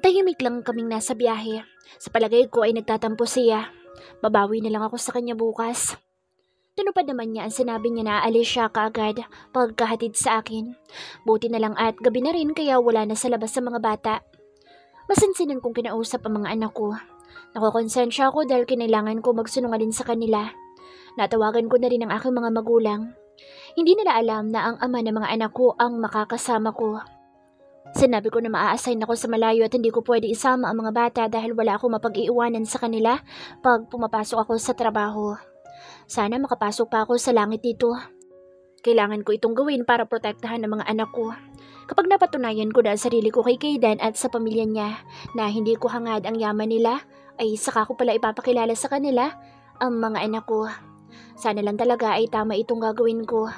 Tahimik lang kaming nasa biyahe. Sa palagay ko ay nagtatampo siya. Babawi na lang ako sa kanya bukas. Tinupad naman niya ang sinabi niya na aalis siya kaagad pagkahatid sa akin. Buti na lang at gabi na rin kaya wala na sa labas sa mga bata. Masinsinan kong kinausap ang mga anak ko. Nakokonsensya ako dahil kinailangan ko magsunungaling sa kanila. Natawagan ko na rin ang aking mga magulang. Hindi nila alam na ang ama ng mga anak ko ang makakasama ko. Sinabi ko na maa-assign ako sa malayo at hindi ko pwede isama ang mga bata dahil wala akong mapag-iiwanan sa kanila pag pumapasok ako sa trabaho. Sana makapasok pa ako sa langit dito. Kailangan ko itong gawin para protektahan ang mga anak ko. Kapag napatunayan ko na ang sarili ko kay Kayden at sa pamilya niya na hindi ko hangad ang yaman nila, ay saka ko pala ipapakilala sa kanila ang mga anak ko. Sana lang talaga ay tama itong gagawin ko.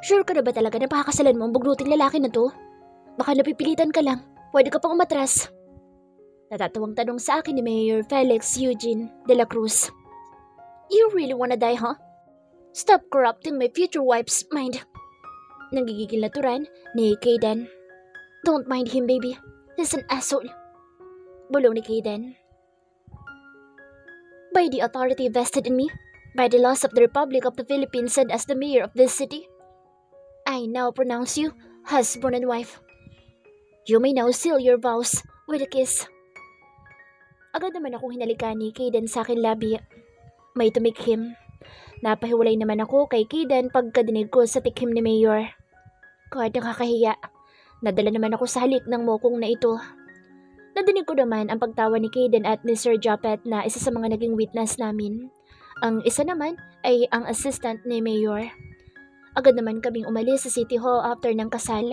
Sure ka na ba talaga na pakakasalan mo ang bugnuting lalaki na to? Baka napipilitan ka lang. Pwede ka pang umatras. Natatawang tanong sa akin ni Mayor Felix Eugene de la Cruz. You really wanna die, huh? Stop corrupting my future wife's mind. Nanggigigil na turan ni Kayden. Don't mind him, baby. He's an asshole. Bulong ni Kayden. By the authority vested in me, by the laws of the Republic of the Philippines and as the mayor of this city, I now pronounce you husband and wife. You may now seal your vows with a kiss. Agad naman akong hinalikan ni Kayden sa akin labi. May tumikhim. Napahiwalay naman ako kay Kayden pagkadinig ko sa tikhim ni Mayor. God, nakakahiya. Nadala naman ako sa halik ng mokong na ito. Nadinig ko naman ang pagtawa ni Kayden at ni Sir Japet na isa sa mga naging witness namin. Ang isa naman ay ang assistant ni Mayor. Agad naman kaming umalis sa City Hall after ng kasal.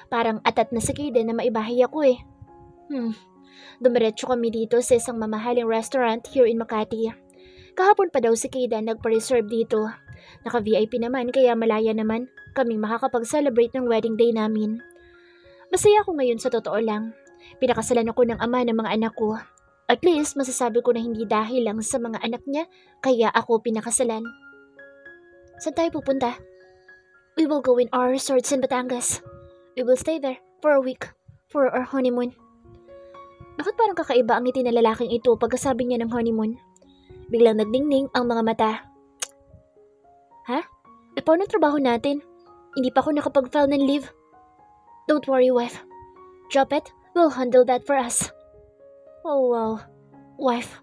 Parang atat na si Kayden na maibahay ako eh. Dumiretso kami dito sa isang mamahaling restaurant here in Makati. Kahapon pa daw si Kayden nagpa-reserve dito. Naka-VIP naman kaya malaya naman kaming makakapag-celebrate ng wedding day namin. Masaya ako ngayon sa totoo lang. Pinakasalan ako ng ama ng mga anak ko. At least masasabi ko na hindi dahil lang sa mga anak niya kaya ako pinakasalan. Saan tayo pupunta? We will go in our resorts in Batangas. We will stay there for a week for our honeymoon. Bakit parang kakaiba ang ngiti ng lalaking ito pagkasabi niya ng honeymoon? Biglang nagdingning ang mga mata. Ha? Paano ang trabaho natin? Hindi pa ako nakapag-file ng leave. Don't worry, wife. Japet will handle that for us. Oh, wow. Wife.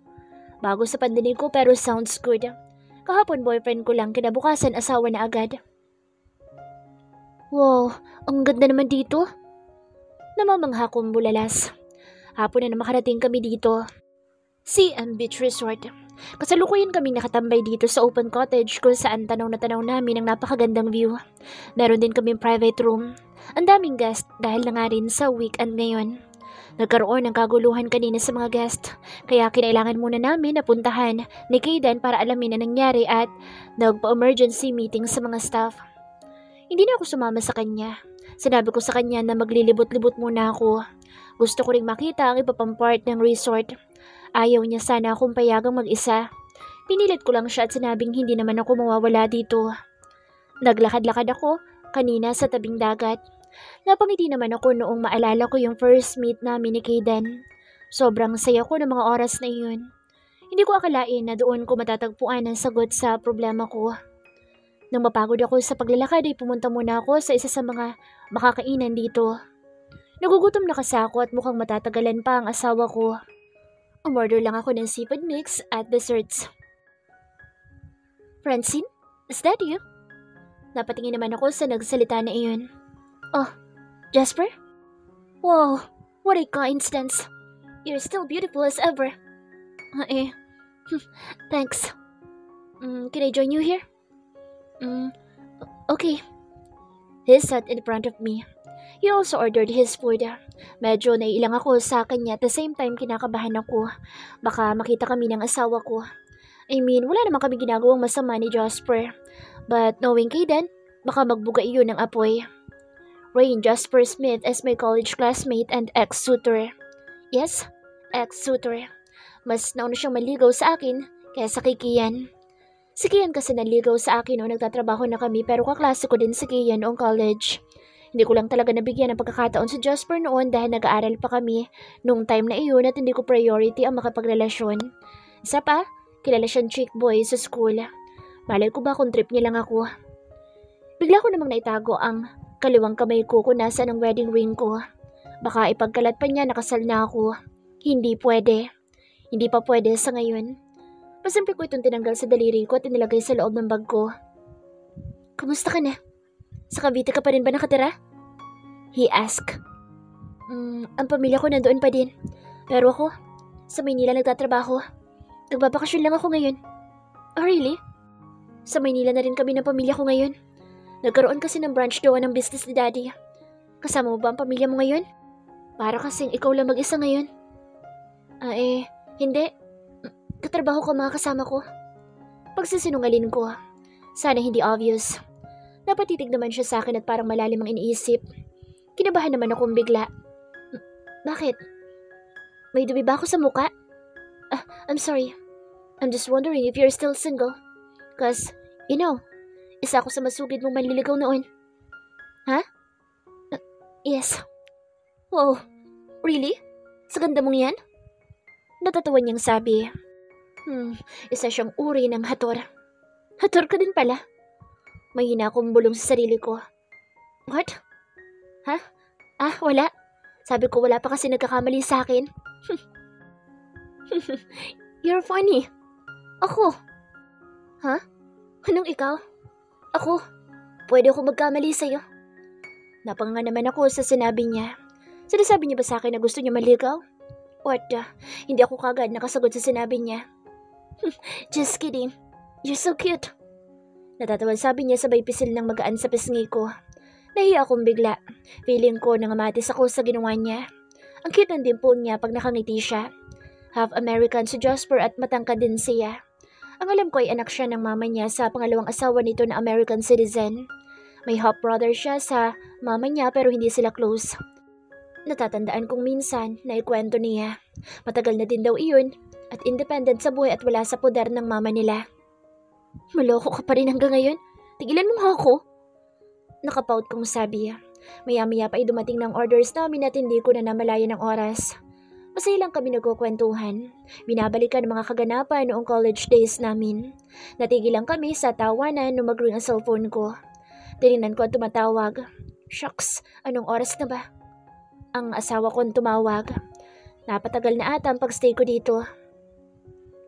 Bago sa pandinig ko pero sounds good. Kahapon boyfriend ko lang, kinabukasan asawa na agad. Wow, ang ganda naman dito. Namamangha kong bulalas. Hapon na makarating kami dito. Sea and Beach Resort. Kasalukuyan kaming nakatambay dito sa open cottage kung saan tanaw na tanaw namin ang napakagandang view. Meron din kaming private room. Ang daming guest dahil na nga rin sa weekend ngayon. Nagkaroon ng kaguluhan kanina sa mga guest, kaya kinailangan muna namin na puntahan ni Kayden para alamin na nangyari at nagpa-emergency meeting sa mga staff. Hindi na ako sumama sa kanya. Sinabi ko sa kanya na maglilibot-libot muna ako. Gusto ko ring makita ang iba pang part ng resort. Ayaw niya sana akong payagang mag-isa. Pinilit ko lang siya at sinabing hindi naman ako mawawala dito. Naglakad-lakad ako kanina sa tabing dagat. Napangiti naman ako noong maalala ko yung first meet namin ni Kayden. Sobrang saya ko ng mga oras na iyon. Hindi ko akalain na doon ko matatagpuan ang sagot sa problema ko. Nang mapagod ako sa paglalakad ay pumunta muna ako sa isa sa mga makakainan dito. Nagugutom na kasi ako at mukhang matatagalan pa ang asawa ko. Umorder lang ako ng seafood mix at desserts. Francine, is that you? Napatingin naman ako sa nagsalita na iyon. Oh, Jasper? Wow, what a coincidence. You're still beautiful as ever. Thanks. Can I join you here? Okay. He sat in front of me. He also ordered his food. Medyo naiilang ako sa kanya at the same time kinakabahan ako. Baka makita kami ng asawa ko. I mean, wala naman kami ginagawang masama ni Jasper. But knowing Kayden, baka magbuga iyon ng apoy. Rain Jasper Smith is my college classmate and ex-suitor. Yes, ex-suitor. Mas nauna siyang maligaw sa akin kaysa kay Kian. Si Kian kasi naligaw sa akin noong nagtatrabaho na kami pero kaklase ko din si Kian noong college. Hindi ko lang talaga nabigyan ng pagkakataon si Jasper noon dahil nag-aaral pa kami nung time na iyon at hindi ko priority ang makapagrelasyon. Isa pa, kilala siyang chick boy sa school. Malay ko ba kung trip niya lang ako. Bigla ko namang naitago ang kaliwang kamay ko kung nasaan ang wedding ring ko. Baka ipagkalat pa niya nakasal na ako. Hindi pwede. Hindi pa pwede sa ngayon. Pasimple ko itong tinanggal sa daliri ko at inilagay sa loob ng bag ko. Kumusta ka na? Sa Cavite ka pa rin ba nakatira? He asked. Ang pamilya ko nandoon pa din. Pero ako, sa Maynila nagtatrabaho. Nagbabakasyon lang ako ngayon. Oh really? Sa Maynila na rin kami ng pamilya ko ngayon. Nagkaroon kasi ng branch doon ng business ni Daddy. Kasama mo ba ang pamilya mo ngayon? Para kasing ikaw lang mag-isa ngayon. Hindi. Katrabaho ko mga kasama ko. Pagsisinungalin ko. Sana hindi obvious. Napatitig naman siya sa akin at parang malalim ang iniisip. Kinabahan naman akong bigla. Bakit? May dumi ba ako sa muka? I'm sorry. I'm just wondering if you're still single. Cause, isa ako sa masugid mong manliligaw noon. Ha? Yes. Wow, really? Sa ganda mong yan? Natatawa niyang sabi. Isa siyang uri ng hator. Hator ka din pala. Mahina akong bulong sa sarili ko. What? Ha? Wala. Sabi ko wala pa kasi nagkakamali sa akin. You're funny. Ako. Ha? Anong ikaw? Ako. Pwede ako magkamali sa'yo. Napanganga naman ako sa sinabi niya. Sinasabi niya ba sa akin na gusto niya maligaw? What the? Hindi ako kagad nakasagot sa sinabi niya. Just kidding. You're so cute. Natatawan sabi niya sabay pisil ng magaan sa pisngi ko. Nahiya akong bigla. Feeling ko nangamatis ako sa ginawa niya. Ang cute ng dimple niya pag nakangiti siya. Half American si Jasper at matangkad din siya. Ang alam ko ay anak siya ng mama niya sa pangalawang asawa nito na American citizen. May half brother siya sa mama niya pero hindi sila close. Natatandaan kong minsan na ikwento niya. Matagal na din daw iyon at independent sa buhay at wala sa poder ng mama nila. Maloko ka pa rin hanggang ngayon? Tigilan mo nga ako. Nakapout kong sabi. Maya-maya pa ay dumating ng orders namin at hindi ko na namalayan ng oras. Masaya lang kami nagkukwentuhan. Binabalikan ang mga kaganapan noong college days namin. Natigil lang kami sa tawanan nung mag-ring ang cellphone ko. Tinignan ko at tumatawag. Shucks, anong oras na ba? Ang asawa ko tumawag. Napatagal na ata ang pagstay ko dito.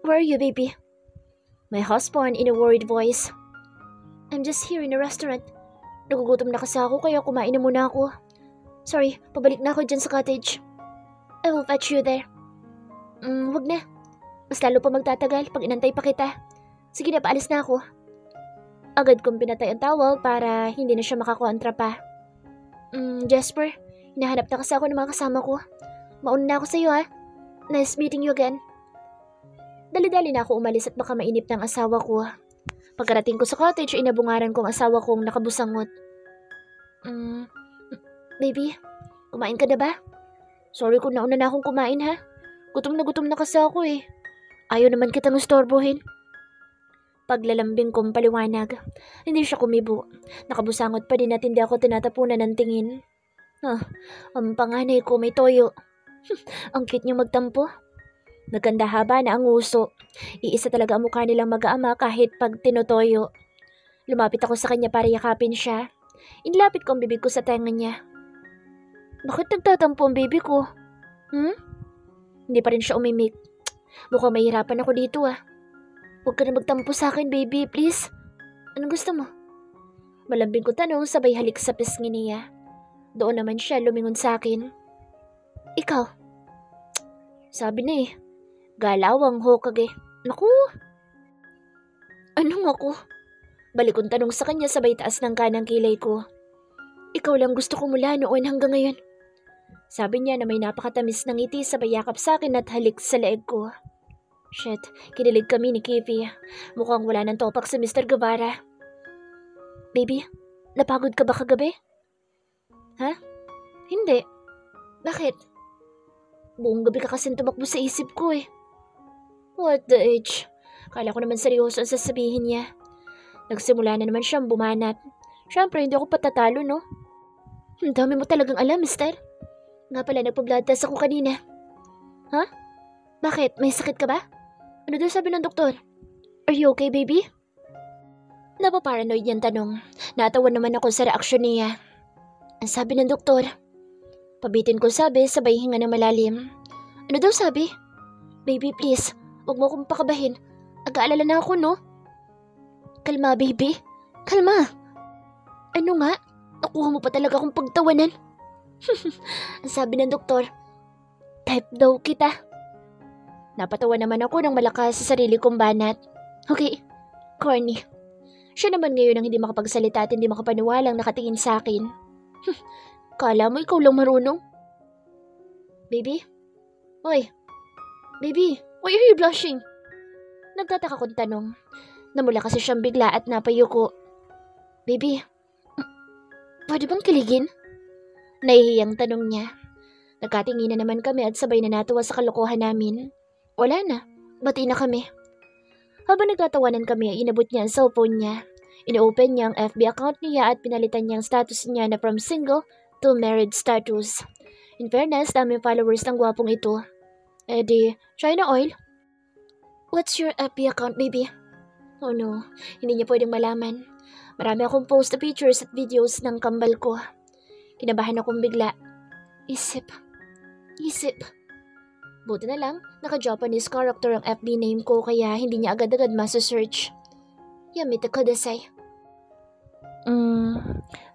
Where are you, baby? My husband in a worried voice. I'm just here in a restaurant. Nagugutom na kasi ako kaya kumain na muna ako. Sorry, pabalik na ako dyan sa cottage. I will fetch you there. Wag na. Mas lalo pa magtatagal pag inantay pa kita. Sige na, paalis na ako. Agad kong pinatay ang towel para hindi na siya makakontra pa. Jasper, hinahanap na kasi ako ng mga kasama ko. Mauna na ako sa'yo ha. Nice meeting you again. Dali-dali na ako umalis at baka mainip ng asawa ko. Pagkarating ko sa cottage, inabungaran kong asawa kong nakabusangot. Baby, kumain ka na ba? Sorry kung nauna na akong kumain ha. Gutom na kasi ako eh. Ayaw naman kitang ustorbohin. Paglalambing kong paliwanag. Hindi siya kumibo. Nakabusangot pa din at hindi ako tinatapunan ng tingin. Ang panganay ko may toyo. Ang cute niyo magtampo. Naganda haba na ang uso. Iisa talaga ang mukha nilang mag-aama kahit pag tinutoyo. Lumapit ako sa kanya para yakapin siya. Inilapit ko ang bibig ko sa tenga niya. Bakit nagtatampo ang baby ko? Hindi pa rin siya umimik. Mukhang mahirapan ako dito ah. Huwag ka na magtampo sa akin baby, please. Anong gusto mo? Malambing ko tanong sabay halik sa pisngi niya. Doon naman siya lumingon sa akin. Ikaw? Sabi na eh. Galawang Hokage. Naku! Anong ako? Balik kong tanong sa kanya sabay taas ng kanang kilay ko. Ikaw lang gusto ko mula noon hanggang ngayon. Sabi niya na may napakatamis ng ngiti sabay yakap sa akin at halik sa leeg ko. Shit, kinilig kami ni Kivi. Mukhang wala ng topak si Mr. Guevara. Baby, napagod ka ba kagabi? Ha? Hindi. Bakit? Buong gabi ka kasing tumakbo sa isip ko eh. What the H? Kala ko naman seryoso ang sasabihin niya. Nagsimula na naman siyang bumanat. Siyempre, hindi ako patatalo, no? Ang dami mo talagang alam, mister. Nga pala, nagpa-blood test ako kanina. Ha? Bakit? May sakit ka ba? Ano daw sabi ng doktor? Are you okay, baby? Napaparanoid niyang tanong. Natawa naman ako sa reaksyon niya. Ang sabi ng doktor. Pabitin ko sabi, sabay hinga ng malalim. Ano daw sabi? Baby, please. Huwag mo akong pakabahin. Aga-alala na ako, no? Kalma, baby. Kalma. Ano nga? Nakuha mo pa talaga akong pagtawanan. Ang sabi ng doktor. Type daw kita. Napatawa naman ako ng malakas sa sarili kong banat. Okay, corny. Siya naman ngayon ang hindi makapagsalita at hindi makapaniwalang nakatingin sa akin. Kala mo ikaw lang marunong? Baby? Hoy. Baby, why are you blushing? Nagtataka kong tanong. Namula kasi siyang bigla at napayuko. Baby, pwede bang kiligin? Nahihiyang tanong niya. Nagkatinginan naman kami at sabay na natuwa sa kalokohan namin. Wala na, bati na kami. Habang nagtatawanan kami, inabot niya ang cellphone niya. Ino-open niya ang FB account niya at pinalitan niya ang status niya na from single to married status. In fairness, daming followers ng gwapong ito. China Oil? What's your FB account, baby? Oh no, hindi niya pwedeng malaman. Marami akong post na pictures at videos ng kambal ko. Kinabahan akong bigla. Isip. Buti na lang, naka-Japanese character ang FB name ko kaya hindi niya agad-agad masa-search. Yamita Kodasai.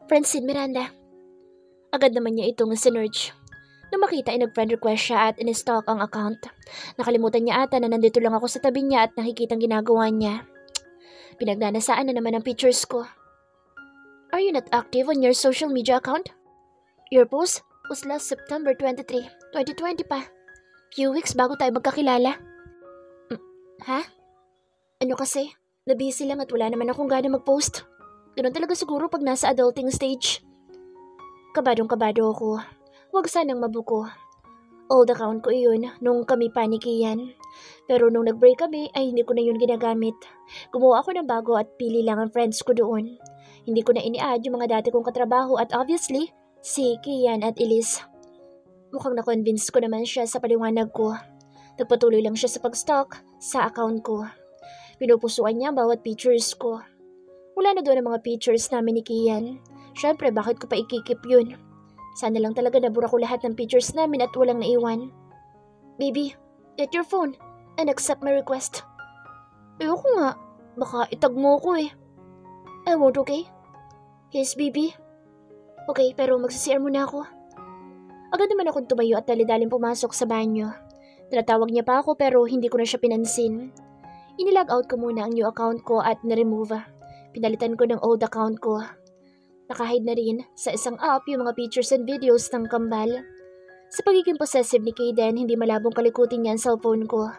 Francine Miranda. Agad naman niya itong sinerch. Nung makita ay nag-friend request siya at in-stalk ang account. Nakalimutan niya ata na nandito lang ako sa tabi niya at nakikita ang ginagawa niya. Pinagnanasaan na naman ang pictures ko. Are you not active on your social media account? Your post was last September 23, 2020 pa. Few weeks bago tayo magkakilala. Ha? Ano kasi? Nabusy lang at wala naman akong gana mag-post. Ganun talaga siguro pag nasa adulting stage. Kabadong-kabado ako. Huwag sanang mabuko. Old account ko iyon nung kami panikiyan. Pero nung nag-break kami ay hindi ko na yun ginagamit. Gumawa ako ng bago at pili lang ang friends ko doon. Hindi ko na ini-add yung mga dati kong katrabaho at obviously, si Kian at Elise. Mukhang na-convince ko naman siya sa paliwanag ko. Nagpatuloy lang siya sa pag-stalk sa account ko. Pinupusuan niya bawat pictures ko. Wala na doon ang mga pictures namin ni Kian. Syempre, bakit ko pa ikikip yun? Sana lang talaga nabura ko lahat ng pictures namin at walang naiwan. Baby, get your phone and accept my request. Ayoko nga. Baka itag mo ko eh. I won't, okay? Yes, baby. Okay, pero magsisiyar muna ako. Agad naman akong tumayo at dali-daling pumasok sa banyo. Tinatawag niya pa ako pero hindi ko na siya pinansin. Inilog out ko muna ang new account ko at na-remove. Pinalitan ko ng old account ko. Nakahide na rin sa isang app yung mga pictures and videos ng kambal. Sa pagiging possessive ni Kaden, hindi malabong kalikutin niya ang cellphone ko.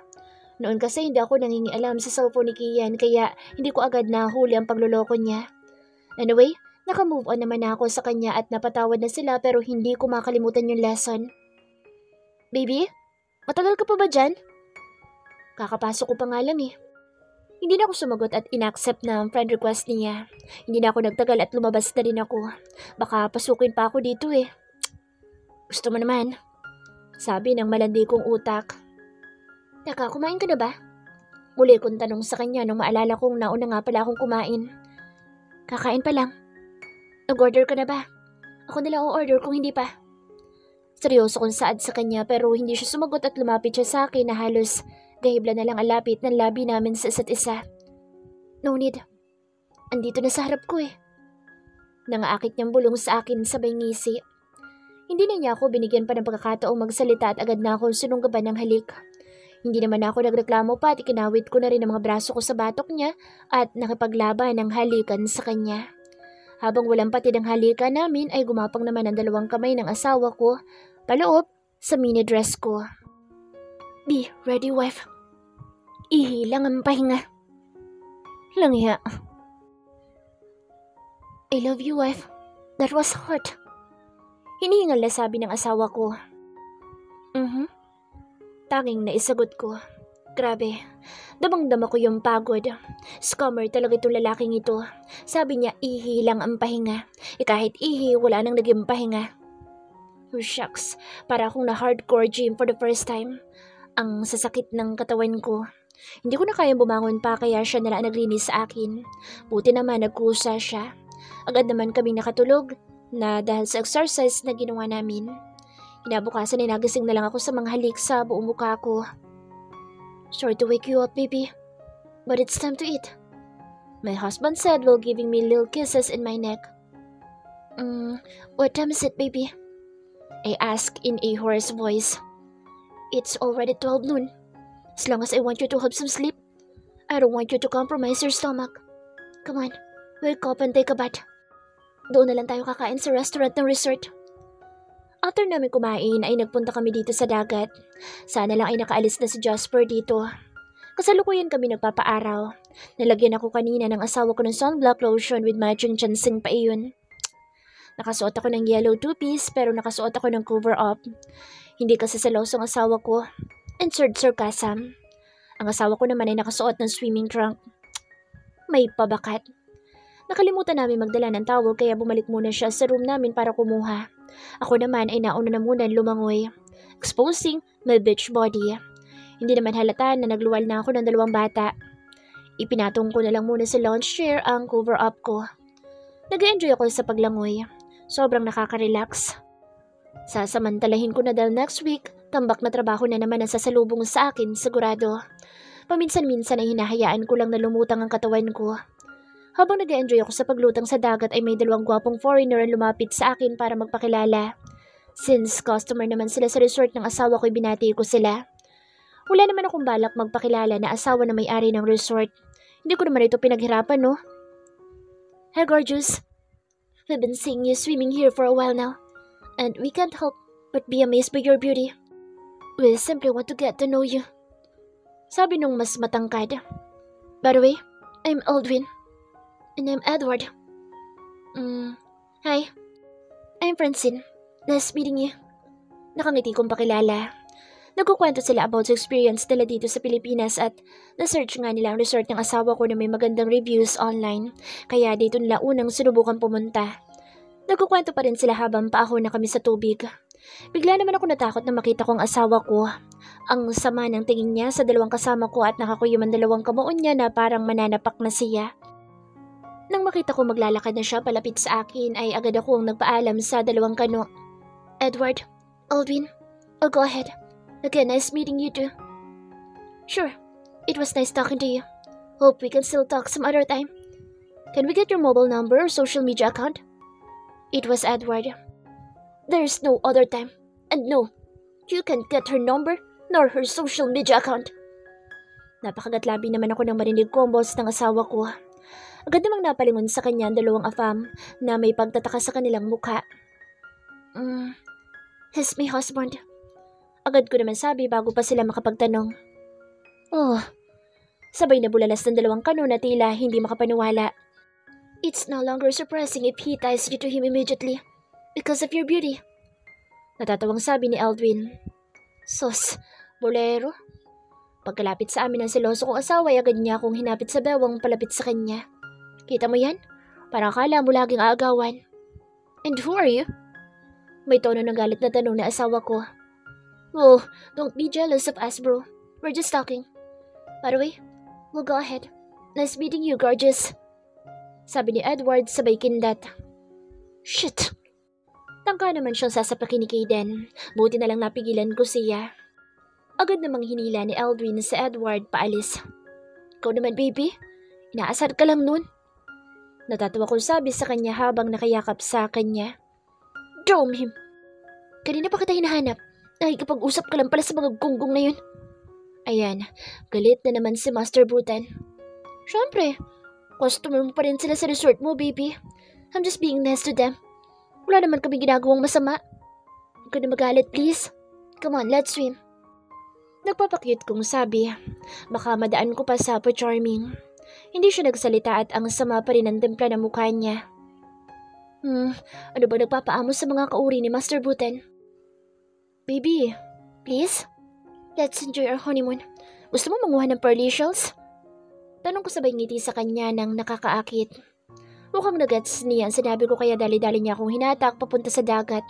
Noon kasi hindi ako nangingialam sa cellphone ni Kian kaya hindi ko agad nahuli ang pagluloko niya. Anyway, naka-move on naman ako sa kanya at napatawad na sila pero hindi ko makalimutan yung lesson. Baby, matagal ka pa ba dyan? Kakapasok ko pa nga lang eh. Hindi na ako sumagot at inaccept na ang friend request niya. Hindi na ako nagtagal at lumabas na rin ako. Baka pasukin pa ako dito eh. Gusto mo naman? Sabi ng malandi kong utak. Teka, kumain ka na ba? Muli kong tanong sa kanya nung maalala kong nauna nga pala akong kumain. Kakain pa lang. Nag-order ka na ba? Ako nila o-order kung hindi pa. Seryoso kong saad sa kanya pero hindi siya sumagot at lumapit siya sa akin na halos gahibla na lang ang lapit ng labi namin sa isa't isa. No need. Andito na sa harap ko eh. Nangaakit niyang bulong sa akin sabay ngisi. Hindi na niya ako binigyan pa ng pagkakataong magsalita at agad na akong sinunggaban ng halik. Hindi naman ako nagreklamo pa at ikinawit ko na rin ang mga braso ko sa batok niya at nakipaglaban ng halikan sa kanya. Habang walang patid ang halikan namin ay gumapang naman ang dalawang kamay ng asawa ko paloob sa mini dress ko. Be ready, wife. Ihilang ang pahinga. Langya. I love you, wife. That was hot. Hinihingal na sabi ng asawa ko. Tanging naisagot ko. Grabe, damang-dama ko yung pagod. Scammer talaga itong lalaking ito. Sabi niya ihi lang ang pahinga. Kahit ihi, wala nang naging pahinga. Oh shucks, para akong na-hardcore gym for the first time. Ang sasakit ng katawan ko. Hindi ko na kayang bumangon pa kaya siya nalang naglinis sa akin. Buti naman nagkusa siya. Agad naman kaming nakatulog na dahil sa exercise na ginawa namin. Kinabukasan ay nagising na lang ako sa mga halik sa buong mukha ko. Sorry to wake you up, baby. But it's time to eat. My husband said while giving me little kisses in my neck. What time is it, baby? I asked in a hoarse voice. It's already 12 noon. As long as I want you to have some sleep, I don't want you to compromise your stomach. Come on, wake up and take a bath. Doon na lang tayo kakain sa restaurant ng resort. After namin kumain ay nagpunta kami dito sa dagat. Sana lang ay nakaalis na si Jasper dito. Kasalukuyan kami nagpapaaraw. Nalagyan ako kanina ng asawa ko ng sunblock lotion with matching ginseng pa iyon. Nakasuot ako ng yellow two-piece pero nakasuot ako ng cover-up. Hindi kasi selosong asawa ko. Insert sarcasm. Ang asawa ko naman ay nakasuot ng swimming trunk. May pabakat. Nakalimutan namin magdala ng towel kaya bumalik muna siya sa room namin para kumuha. Ako naman ay nauna na muna lumangoy, exposing my beach body. Hindi naman halata na nagluwal na ako ng 2 bata. Ipinatong ko na lang muna sa lounge chair ang cover-up ko. Nag-enjoy ako sa paglangoy. Sobrang nakaka-relax. Sasamantalahin ko na dahil next week, tambak na trabaho na naman ang sasalubong sa akin, sigurado. Paminsan-minsan ay hinahayaan ko lang na lumutang ang katawan ko. Habang nag-enjoy ako sa paglutang sa dagat ay may 2 gwapong foreigner ang lumapit sa akin para magpakilala. Since customer naman sila sa resort ng asawa ko, binati ko sila. Wala naman akong balak magpakilala na asawa na may-ari ng resort. Hindi ko naman ito pinaghirapan, no? Hey gorgeous, we've been seeing you swimming here for a while now, and we can't help but be amazed by your beauty. We simply want to get to know you. Sabi nung mas matangkad. By the way, I'm Aldwin. And I'm Edward. Hi. I'm Francine. Nice meeting you. Nakangiti kong pakilala. Nagkukwento sila about sa experience nila dito sa Pilipinas at na-search nga nila ang resort ng asawa ko na may magandang reviews online. Kaya dito nila unang sinubukan pumunta. Nagkukwento pa rin sila habang paahon na kami sa tubig. Bigla naman ako natakot na makita ko ang asawa ko. Ang sama ng tingin niya sa 2 kasama ko at nakakuyuman 2 kamuon niya na parang mananapak na siya. Nang makita ko maglalakad na siya palapit sa akin ay agad akong nagpaalam sa 2 kano. Edward, Aldwin, I'll go ahead. Again, nice meeting you too. Sure, it was nice talking to you. Hope we can still talk some other time. Can we get your mobile number or social media account? It was Edward. There's no other time. And no, you can't get her number nor her social media account. Napakagatlabi naman ako nang marinig ko ang boss ng asawa ko. Agad namang napalingon sa kanya ang 2 afam na may pagtataka sa kanilang mukha. He's my husband. Agad ko naman sabi bago pa sila makapagtanong. Oh, sabay na bulalas ng 2 kano na tila hindi makapaniwala. It's no longer surprising if he ties you to him immediately because of your beauty. Natatawang sabi ni Aldwin. Sos, bolero. Pagkalapit sa amin ng seloso kong asawa ay agad niya akong hinapit sa bewang palapit sa kanya. Kita mo yan? Parang akala mo laging aagawan. And who are you? May tono ng galit na tanong na asawa ko. Oh, don't be jealous of us, bro. We're just talking. By the way, we'll go ahead. Nice meeting you, gorgeous. Sabi ni Edward sabay kindat. Shit! Tangka naman siyang sasapakin ni Kaden. Buti na lang napigilan ko siya. Agad namang hinila ni Aldwin sa Edward paalis. Ikaw naman, baby. Inaasar ka lang nun. Natatawa kong sabi sa kanya habang nakayakap sa kanya. Drum him. Kanina pa kita hinahanap. Nakikipag-usap ka lang pala sa mga gunggong na yun. Ayan, galit na naman si Master Butan. Siyempre, customer mo pa rin sila sa resort mo, baby. I'm just being nice to them. Wala naman kami ginagawang masama. Huwag ka na magalit, please. Come on, let's swim. Nagpapakyut kong sabi. Baka madaan ko pa sa pa-charming. Hindi siya nagsalita at ang sama pa rin ang templa ng mukha niya. Ano ba nagpapaamo sa mga kauri ni Master Butan? Baby, please? Let's enjoy our honeymoon. Gusto mo manguha ng pearly shells? Tanong ko sabay ngiti sa kanya nang nakakaakit. Mukhang nagets niya ang sinabi ko kaya dali-dali niya akong hinatak papunta sa dagat.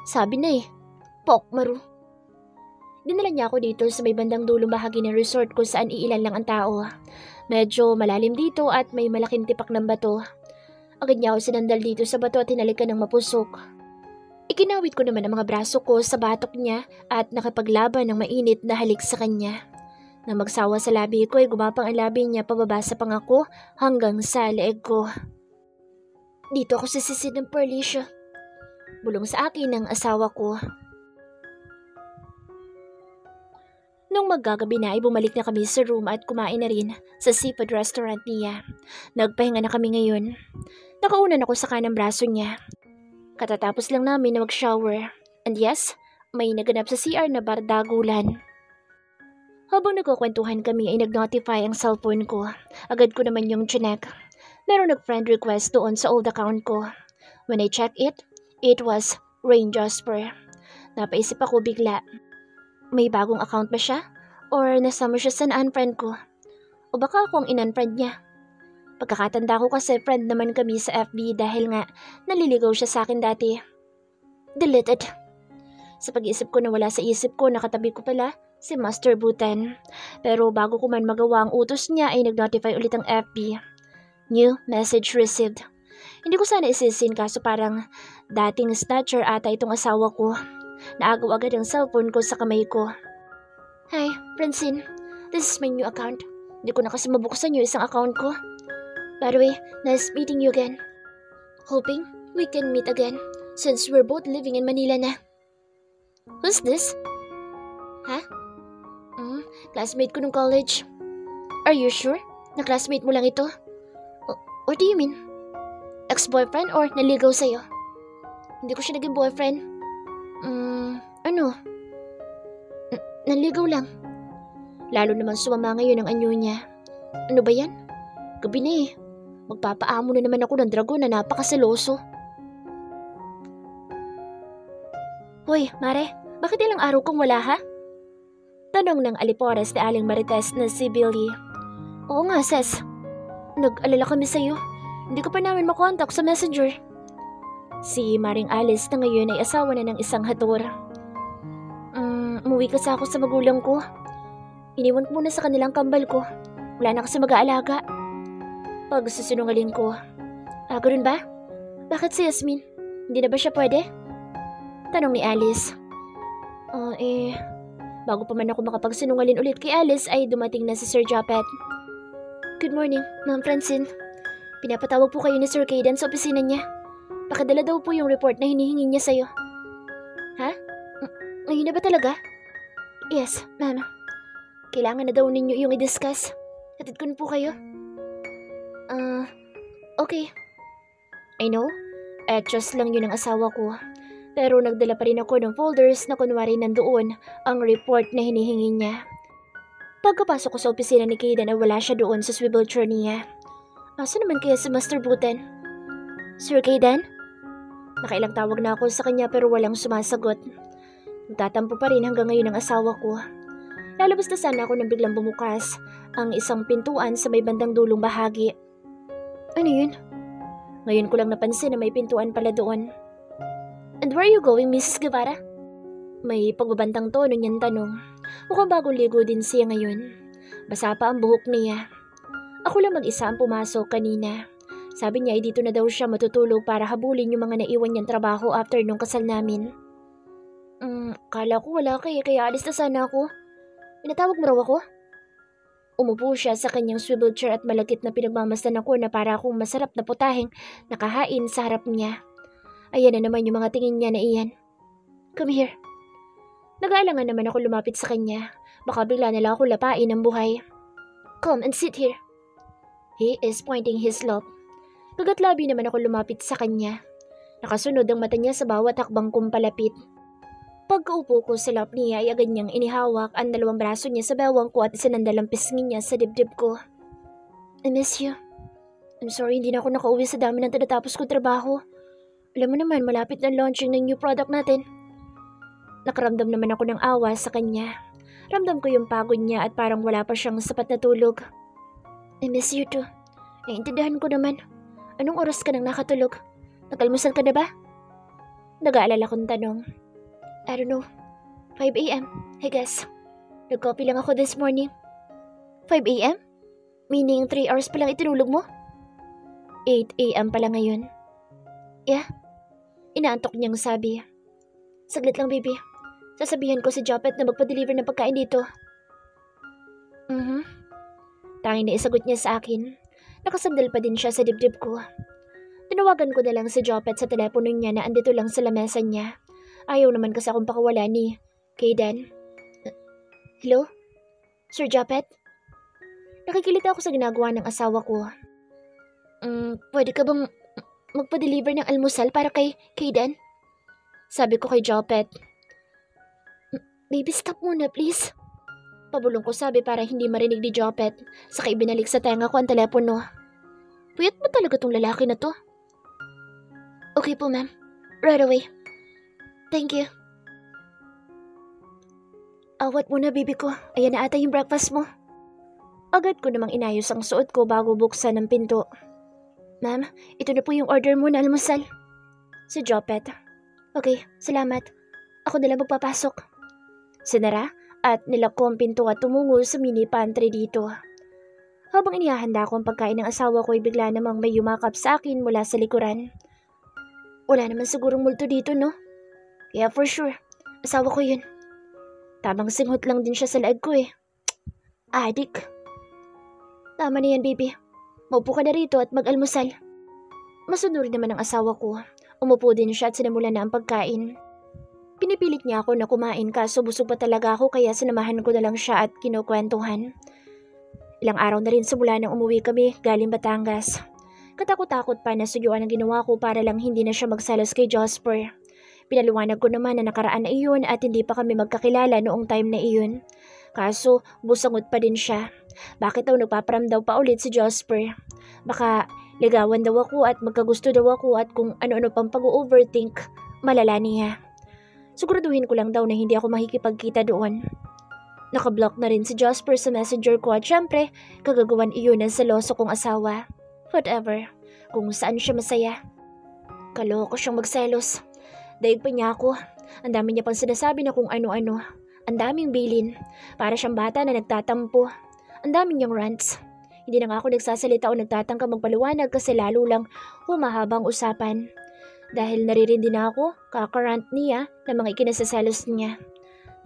Sabi na Pokmaru. Dinala niya ako dito sa may bandang dulong bahagi ng resort kung saan iilan lang ang tao. Medyo malalim dito at may malaking tipak ng bato. Agad niya ako sinandal dito sa bato at hinalikan ng mapusok. Ikinawit ko naman ang mga braso ko sa batok niya at nakapaglaban ng mainit na halik sa kanya. Nang magsawa sa labi ko ay gumapang ang labi niya pababa sa pangako hanggang sa leeg ko. Dito ako sisisid ng Perlicia. Bulong sa akin ng asawa ko. Nung maggagabi na ay bumalik na kami sa room at kumain na rin sa seafood restaurant niya. Nagpahinga na kami ngayon. Nakaunan ako sa kanang braso niya. Katatapos lang namin na mag-shower. And yes, may naganap sa CR na bardagulan. Habang nagkukwentuhan kami ay nag-notify ang cellphone ko. Agad ko naman yung chinek. Meron nag-friend request doon sa old account ko. When I check it, it was Rain Jasper. Napaisip ako bigla. May bagong account ba siya? Or nasama siya sa na-unfriend ko? O baka ako ang in-unfriend niya? Pagkakatanda ko kasi friend naman kami sa FB dahil nga naliligaw siya sa akin dati. Deleted. Sa pag-iisip ko na wala sa isip ko, nakatabi ko pala si Master Butan. Pero bago ko man magawa ang utos niya ay nag-notify ulit ang FB. New message received. Hindi ko sana isisin kaso parang dating snatcher ata itong asawa ko. Naagaw agad ang cellphone ko sa kamay ko. Hi, Francine. This is my new account. Hindi ko na kasi mabuksan yung isang account ko. By the way, nice meeting you again. Hoping we can meet again since we're both living in Manila na. Who's this? Ha? Classmate ko nung college. Are you sure? Na classmate mo lang ito? What do you mean? Ex-boyfriend or naligaw sa'yo? Hindi ko siya naging boyfriend. Ano? Naligaw lang. Lalo naman sumama ngayon ang anyo niya. Ano ba yan? Gabi na Magpapaamo na naman ako ng dragon na napakaseloso. Hoy, Mare, bakit ilang araw kong wala ha? Tanong ng alipores na aling marites na si Billy. Oo nga, Ses. Nag-alala kami sa'yo. Hindi ko pa namin makontak sa messenger. Si Maring Alice na ngayon ay asawa na ng isang hator. Umuwi kasi ako sa magulang ko. Iniwan ko muna sa kanilang kambal ko. Wala na kasi mag-aalaga. Pagsusunungaling ko. Ganun ba? Bakit si Yasmin? Hindi na ba siya pwede? Tanong ni Alice. Bago pa man ako makapagsinungalin ulit kay Alice ay dumating na si Sir Japet. Good morning, Ma'am Francine. Pinapatawag po kayo ni Sir Caden sa opisina niya. Pakadala daw po yung report na hinihingi niya sa'yo. Ha? Ngayon na ba talaga? Yes, ma'am. Kailangan na daw ninyo yung i-discuss. Hatid ko na po kayo. Okay. I know, just lang yun ang asawa ko. Pero nagdala pa rin ako ng folders na kunwari nandoon ang report na hinihingi niya. Pagkapasok ko sa opisina ni Caden ay wala siya doon sa swivel chair niya. Asa naman kaya si Master Butan? Sir Caden? Nakailang tawag na ako sa kanya pero walang sumasagot. Nagtatampo pa rin hanggang ngayon ang asawa ko. Lalabas na sana ako nang biglang bumukas ang isang pintuan sa may bandang dulong bahagi. Ano yun? Ngayon ko lang napansin na may pintuan pala doon. And where are you going, Mrs. Guevara? May pagbabantang tono niyang tanong. Mukhang bagong ligo din siya ngayon. Basa pa ang buhok niya. Ako lang mag-isa ang pumasok kanina. Sabi niya ay dito na daw siya matutulog para habulin yung mga naiwan niyang trabaho after nung kasal namin. Kala ko wala kaya alis na sana ako. Pinatawag mo raw ako? Umupo siya sa kanyang swivel chair at malagkit na pinagmamasdan ako na para akong masarap na putaheng nakahain sa harap niya. Ayan na naman yung mga tingin niya na iyan. Come here. Nag-aalangan naman ako lumapit sa kanya. Baka bigla na lang ako lapain ng buhay. Come and sit here. He is pointing his lob. Kagatlabi naman ako lumapit sa kanya. Nakasunod ang mata niya sa bawat hakbang kong palapit. Pagkaupo ko sa lap niya ay agad niyang inihawak ang dalawang braso niya sa bewang ko at isinandal ang pisngi niya sa dibdib ko. I miss you. I'm sorry hindi na ako nakauwi sa dami ng tinatapos ko trabaho. Alam mo naman malapit na launching ng new product natin. Nakaramdam naman ako ng awa sa kanya. Ramdam ko yung pagod niya at parang wala pa siyang sapat na tulog. I miss you too. Naiintindihan ko naman. Anong oras ka nang nakatulog? Nag-almusal ka na ba? Nag-aalala kong tanong. I don't know. 5 a.m. I guess. Nag-coffee lang ako this morning. 5 a.m.? Meaning 3 hours pa lang itinulog mo? 8 a.m. pala ngayon. Yeah. Inaantok niyang sabi. Saglit lang, baby. Sasabihan ko si Jopet na magpa-deliver ng pagkain dito. Tanging na isagot niya sa akin. Nakasandal pa din siya sa dibdib ko. Tinawagan ko na lang si Jopet sa telepono niya na andito lang sa lamesa niya. Ayaw naman kasi akong pakawala ni Kayden. Hello? Sir Jopet? Nakikilita ako sa ginagawa ng asawa ko. Pwede ka bang magpa-deliver ng almusal para kay Kayden? Sabi ko kay Jopet. Baby, stop muna please. Pabulong ko sabi para hindi marinig ni Jopet. Saka ibinalik sa tenga ko ang telepono. Puyat ba talaga tong lalaki na to? Okay po ma'am. Right away. Thank you. Awat muna baby ko. Ayan na ata yung breakfast mo. Agad ko namang inayos ang suot ko bago buksan ang pinto. Ma'am, ito na po yung order mo na almusal. Si Jopet. Okay, salamat. Ako na lang magpapasok. Sinara at nilak ko ang pinto at tumungo sa mini pantry dito. Habang inihahanda ko ang pagkain ng asawa ko ay bigla namang may yumakap sa akin mula sa likuran. Wala naman sigurong multo dito, no? Yeah, for sure. Asawa ko yun. Tamang singhot lang din siya sa laag ko eh. Adik. Tama na yan, baby. Maupo ka na rito at mag-almusal. Masunod naman ang asawa ko. Umupo din siya at sinamulan na ang pagkain. Pinipilit niya ako na kumain kaso busog pa talaga ako kaya sinamahan ko na lang siya at kinukwentuhan. Ilang araw na rin simula nang umuwi kami galing Batangas. Katakot-takot pa na suyuan ang ginawa ko para lang hindi na siya magsalos kay Jasper. Pinaluwanag ko naman na nakaraan na iyon at hindi pa kami magkakilala noong time na iyon. Kaso busangot pa din siya. Bakit daw nagpaparamdaw pa ulit si Jasper? Baka ligawan daw ako at magkagusto daw ako at kung ano-ano pang pag-overthink, malala niya. Siguraduhin ko lang daw na hindi ako makikipagkita doon. Nakablock na rin si Jasper sa messenger ko at syempre, kagagawan iyon ng seloso kong asawa. Whatever, kung saan siya masaya. Kaloko siyang magselos. Daig pa niya ako. Ang dami niya pang sinasabi na kung ano-ano. Ang daming bilin. Para siyang bata na nagtatampo. Ang daming niyang rants. Hindi na nga ako nagsasalita o nagtatangka magpaliwanag kasi lalo lang humahabang usapan. Dahil naririndi na ako, kakarant niya na mga ikinasaselos niya.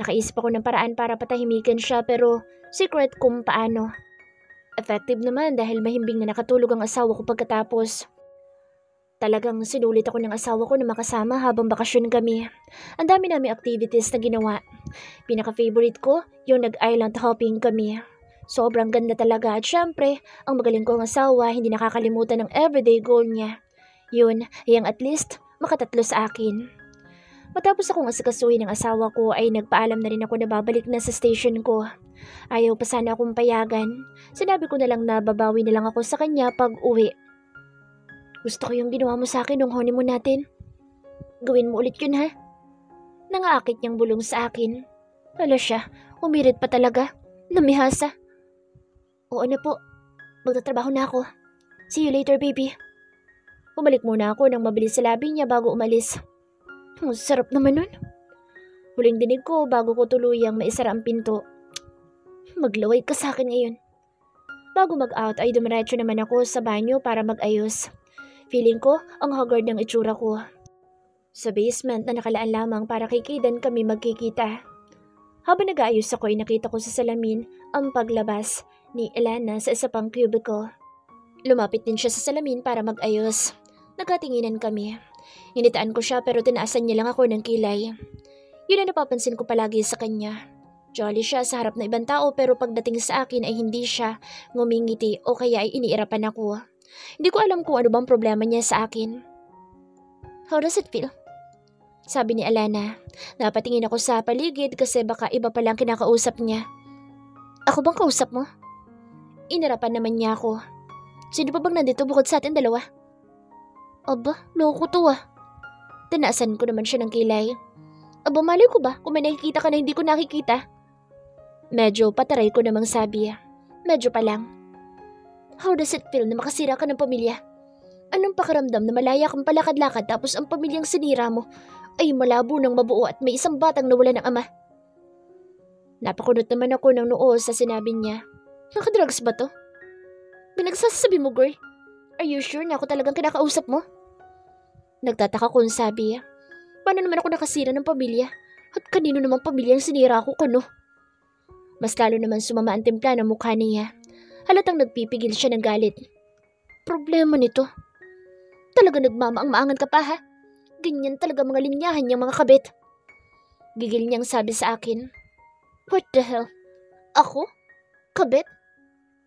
Nakaisip ako ng paraan para patahimikin siya pero secret kung paano. Effective naman dahil mahimbing na nakatulog ang asawa ko pagkatapos. Talagang sinulit ako ng asawa ko na makasama habang bakasyon kami. Ang dami namin activities na ginawa. Pinaka-favorite ko, yung nag-island hopping kami. Sobrang ganda talaga at syempre, ang magaling kong asawa hindi nakakalimutan ng everyday goal niya. Yun, yung at least makatatlo sa akin. Matapos akong asikasuhin ng asawa ko ay nagpaalam na rin ako na babalik na sa station ko. Ayaw pa sana akong payagan. Sinabi ko na lang na babawi na lang ako sa kanya pag uwi. Gusto ko yung ginawa mo sa akin nung honeymoon natin. Gawin mo ulit yun ha? Nangaakit niyang bulong sa akin. Hala siya, umirit pa talaga. Lumihasa. Oo na po, magtatrabaho na ako. See you later baby. Bumalik muna ako nang mabilis sa labi niya bago umalis. Ang sarap naman nun. Huling dinig ko bago ko tuluyang maisara ang pinto. Maglaway ka sa akin ngayon. Bago mag-out ay dumiretso naman ako sa banyo para mag-ayos. Feeling ko ang haggard ng itsura ko. Sa basement na nakalaan lamang para kay Kayden kami magkikita. Habang nag-aayos ako ay nakita ko sa salamin ang paglabas ni Elena sa isa pang cubicle. Lumapit din siya sa salamin para mag-ayos. Nagkatinginan kami. Initaan ko siya pero tinaasan niya lang ako ng kilay. Yun ang napapansin ko palagi sa kanya. Jolly siya sa harap ng ibang tao pero pagdating sa akin ay hindi siya ngumingiti o kaya ay iniirapan ako. Hindi ko alam kung ano bang problema niya sa akin. How does it feel? Sabi ni Alana. Napatingin ako sa paligid kasi baka iba palang kinakausap niya. Ako bang kausap mo? Inirapan naman niya ako. Sino pa bang nandito bukod sa atin dalawa? Aba, loko to ah. Tinaasan ko naman siya ng kilay. Aba, mali ko ba kung may nakikita ka na hindi ko nakikita? Medyo pataray ko namang sabi. Medyo pa lang. How does it feel na makasira ka ng pamilya? Anong pakiramdam na malaya kang palakad-lakad tapos ang pamilyang sinira mo ay malabo ng mabuo at may isang batang nawala ng ama? Napakunot naman ako ng noo sa sinabi niya. Nakadrugs ba to? Pinagsasabi mo, girl? Are you sure na ako talagang kinakausap mo? Nagtataka kung sabi. Paano naman ako nakasira ng pamilya? At kanino namang pamilyang sinira ko kuno? Mas lalo naman sumama ang timpla ng mukha niya. Halatang nagpipigil siya ng galit. Problema nito. Talaga nagmamaang-maangan ka pa ha? Ganyan talaga mga linyahan niyang mga kabit. Gigil niyang sabi sa akin. What the hell? Ako? Kabit?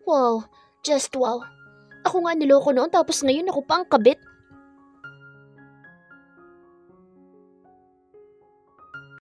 Wow, just wow. Ako nga niloko noon tapos ngayon ako pa ang kabit.